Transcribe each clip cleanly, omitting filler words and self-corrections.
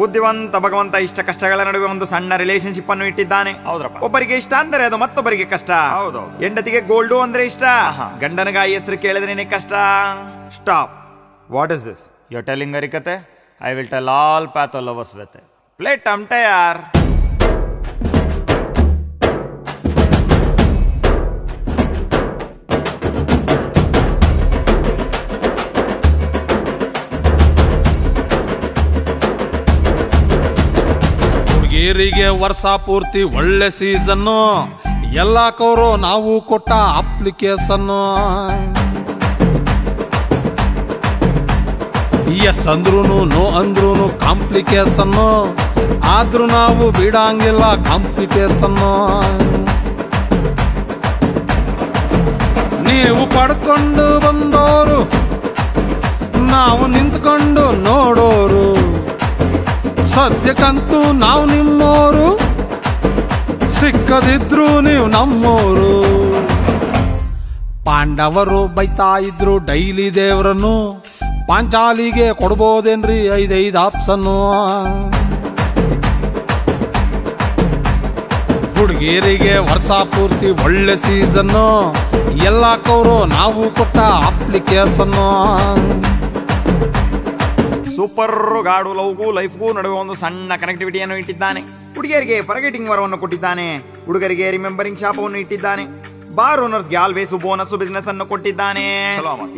ಬುದ್ಧಿವಂತ ಭಗವಂತ ಇಷ್ಟ ಕಷ್ಟಗಳ ನಡುವೆ ಒಂದು ಸಣ್ಣ ರಿಲೇಶನ್ಶಿಪ್ ಅನ್ನು ಇಟ್ಟಿದ್ದಾನೆ. ಹೌದ್ರಪ್ಪ. ಒಬ್ಬರಿಗೆ ಇಷ್ಟ ಅಂದ್ರೆ ಅದು ಮತ್ತೊಬ್ಬರಿಗೆ ಕಷ್ಟ. ಹೌದು. ಹೆಂಡತಿಗೆ ಗೋಲ್ಡು ಅಂದ್ರೆ ಇಷ್ಟ, ಗಂಡನಗ ಹೆಸರು ಕೇಳಿದ್ರೆ ಕಷ್ಟ. Stop. What is this? You are telling Harikathe? I will tell all path all lovers with play ಟಮ್ಟೆ ಯಾರ್. ಹುಡುಗಿಯರಿಗೆ ವರ್ಷ ಪೂರ್ತಿ ಒಳ್ಳೆ ಸೀಸನ್ನು, ಎಲ್ಲ ಕವರು ನಾವು ಕೊಟ್ಟ ಅಪ್ಲಿಕೇಶನ್ನು. ಎಸ್ ಅಂದ್ರೂ ನೋ ಅಂದ್ರೂ ಕಾಂಪ್ಲಿಕೇಶನ್ನು, ಆದ್ರೂ ನಾವು ಬಿಡಂಗಿಲ್ಲ ಕಾಂಪಿಟೇಷನ್ನು. ನೀವು ಪಡ್ಕೊಂಡು ಬಂದೋರು, ನಾವು ನಿಂತ್ಕೊಂಡು ನೋಡೋರು, ಸದ್ಯಕ್ಕಂತೂ ನಾವು ನಿಮ್ಮೋರು, ಸಿಕ್ಕದಿದ್ರು ನೀವು ನಮ್ಮೋರು. ಪಾಂಡವರು ಬೈತಾ ಇದ್ರು ಡೈಲಿ ದೇವ್ರನ್ನು, ಪಾಂಚಾಲಿಗೆ ಕೊಡ್ಬೋದೇನ್ರಿ 5 ಆಪ್ಷನ್ನು. ಹುಡುಗಿಯರಿಗೆ ವರ್ಷ ಪೂರ್ತಿ ಒಳ್ಳೆ ಸೀಸನ್ನು, ಎಲ್ಲ ಕವರು ನಾವು ಕೊಟ್ಟ ಅಪ್ಲಿಕೇಶನ್ನು. ಸೂಪರ್ ಗಾಡು ಲವ್ಗೂ ಲೈಫ್ಗೂ ನಡುವೆ ಒಂದು ಸಣ್ಣ ಕನೆಕ್ಟಿವಿಟಿಯನ್ನು ಇಟ್ಟಿದ್ದಾನೆ. ಹುಡುಗಿಯರಿಗೆ ಫರ್ಗೆಟಿಂಗ್ ವರವನ್ನು ಕೊಟ್ಟಿದ್ದಾನೆ, ಹುಡುಗರಿಗೆ ರಿಮೆಂಬರಿಂಗ್ ಶಾಪವನ್ನು ಇಟ್ಟಿದ್ದಾನೆ, ಬಾರ್ ಓನರ್ಸ್ಗೆ ಆಲ್ವೇಸ್ ಬೋನಸ್ ಬಿಸ್ನೆಸ್ ಅನ್ನು ಕೊಟ್ಟಿದ್ದಾನೆ.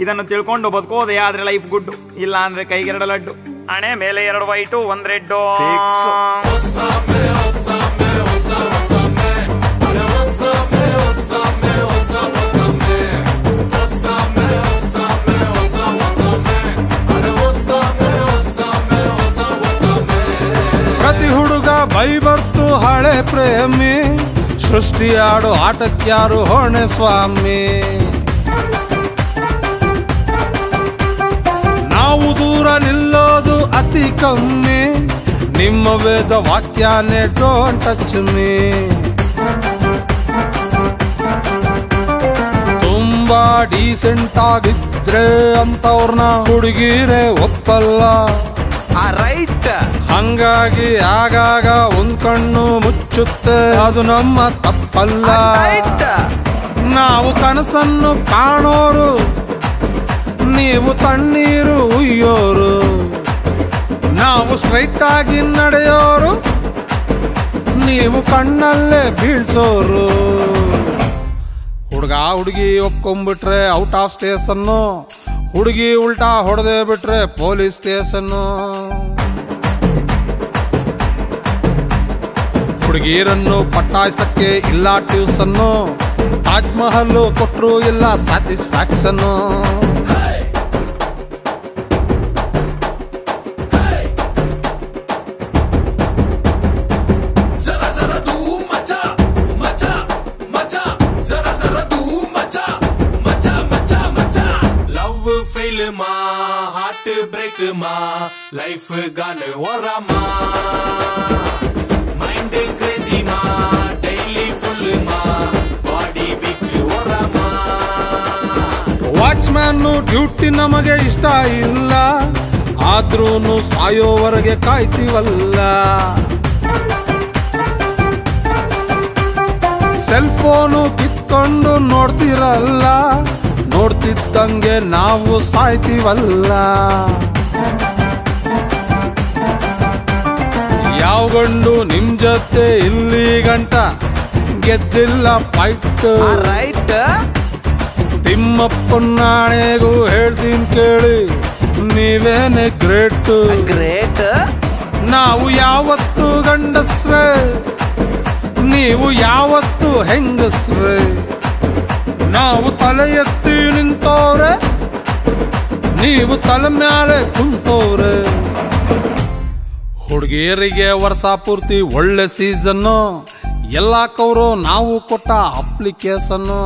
ಇದನ್ನು ತಿಳ್ಕೊಂಡು ಬದುಕೋದೆ ಆದ್ರೆ ಲೈಫ್ ಗುಡ್, ಇಲ್ಲ ಅಂದ್ರೆ ಕೈಗೆರಡು ಲಡ್ಡು, ಹಣೆ ಮೇಲೆ 2 ವೈಟು 1 ರೆಡ್. ಪ್ರತಿ ಹುಡುಗ ಬೈಬರ್ತು ಹಳೆ ಪ್ರೇಮಿ, ಸೃಷ್ಟಿಯಾಡು ಆಟಕ್ಯಾರು ಹೊಣೆ ಸ್ವಾಮಿ. ನಾವು ದೂರ ನಿಲ್ಲೋದು ಅತಿ ಕಮ್ಮಿ, ನಿಮ್ಮ ವೇದ ವಾಕ್ಯನೇ ಡೋಂಟ್ ಟಚ್ ಮೀ. ತುಂಬಾ ಡೀಸೆಂಟ್ ಆಗಿದ್ರೆ ಅಂತವ್ರನ್ನ ಹುಡುಗಿರೇ ಒಪ್ಪಲ್ಲ. ರೈಟ್. ಹಂಗಾಗಿ ಆಗಾಗ ಒಂದ್ ಕಣ್ಣು ಮುಚ್ಚುತ್ತೆ, ಅದು ನಮ್ಮ ತಪ್ಪಲ್ಲ. ನಾವು ಕನಸನ್ನು ಕಾಣೋರು, ನೀವು ತಣ್ಣೀರು ಉಯ್ಯೋರು. ನಾವು ಸ್ಟ್ರೈಟ್ ಆಗಿ ನಡೆಯೋರು, ನೀವು ಕಣ್ಣಲ್ಲೇ ಬೀಳ್ಸೋರು. ಹುಡುಗ ಹುಡುಗಿ ಒಪ್ಕೊಂಡ್ಬಿಟ್ರೆ ಔಟ್ ಆಫ್ ಸ್ಟೇಷನ್ನು, ಹುಡುಗಿ ಉಲ್ಟಾ ಹೊಡೆದೇ ಬಿಟ್ರೆ ಪೊಲೀಸ್ ಸ್ಟೇಷನ್ನು. ಹುಡುಗಿಯರನ್ನು ಪಟಾಯಿಸಕ್ಕೆ ಇಲ್ಲ ಟ್ಯೂಷನ್ನು, ತಾಜ್ ಮಹಲ್ ಕೊಟ್ರು ಇಲ್ಲ ಸ್ಯಾಟಿಸ್ಫ್ಯಾಕ್ಷನ್ನು. ಹಾರ್ಟ್ ಬ್ರೇಕ್ ಮಾ ಲೈಫ್ ಗಾನ್ ಓರಮಾ, ಮೈಂಡ್ ಕ್ರೇಜಿ ಮಾ ಡೈಲಿ ಫುಲ್ ಮಾ ಬಾಡಿ ವೀಕ್ ಓರಮಾ. ವಾಚ್ಮ್ಯಾನ್ ಡ್ಯೂಟಿ ನಮಗೆ ಇಷ್ಟ ಇಲ್ಲ, ಆದ್ರೂ ಸಾಯೋವರೆಗೆ ಕಾಯ್ತೀವಲ್ಲ. ಸೆಲ್ ಫೋನು ಕಿತ್ಕೊಂಡು ನೋಡ್ತಿರಲ್ಲ, ನೋಡ್ತಿದ್ದಂಗೆ ನಾವು ಸಾಯ್ತೀವಲ್ಲ. ಯಾವ ಗಂಡು ನಿಮ್ ಜೊತೆ ಇಲ್ಲಿ ಗಂಟ ಗೆದ್ದಿಲ್ಲ ಫೈಟ್. ರೈಟ್. ತಿಮ್ಮಪ್ಪನಾಣೆಗೂ ಹೇಳ್ತೀನಿ ಕೇಳಿ, ನೀವೇನೆ ಗ್ರೇಟ್. ಗ್ರೇಟ್. ನಾವು ಯಾವತ್ತು ಗಂಡಸ್ರೆ, ನೀವು ಯಾವತ್ತು ಹೆಂಗಸ್ರೆ. ನಾವು ತಲೆ ಎತ್ತಿ ನಿಂತವ್ರೆ, ನೀವು ತಲೆ ಮ್ಯಾಲೆ ಕುಂತವ್ರೆ. ಹುಡುಗಿಯರಿಗೆ ವರ್ಷ ಪೂರ್ತಿ ಒಳ್ಳೆ ಸೀಸನ್ನು, ಎಲ್ಲ ಕವರು ನಾವು ಕೊಟ್ಟ ಅಪ್ಲಿಕೇಶನ್ನು.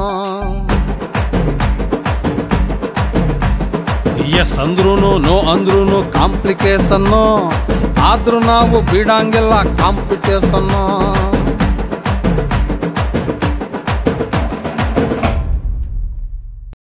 ಎಸ್ ಅಂದ್ರೂ ನೋ ಅಂದ್ರೂ ಕಾಂಪ್ಲಿಕೇಶನ್ನು, ಆದ್ರೂ ನಾವು ಬಿಡಂಗಿಲ್ಲ ಕಾಂಪಿಟೇಷನ್ನು.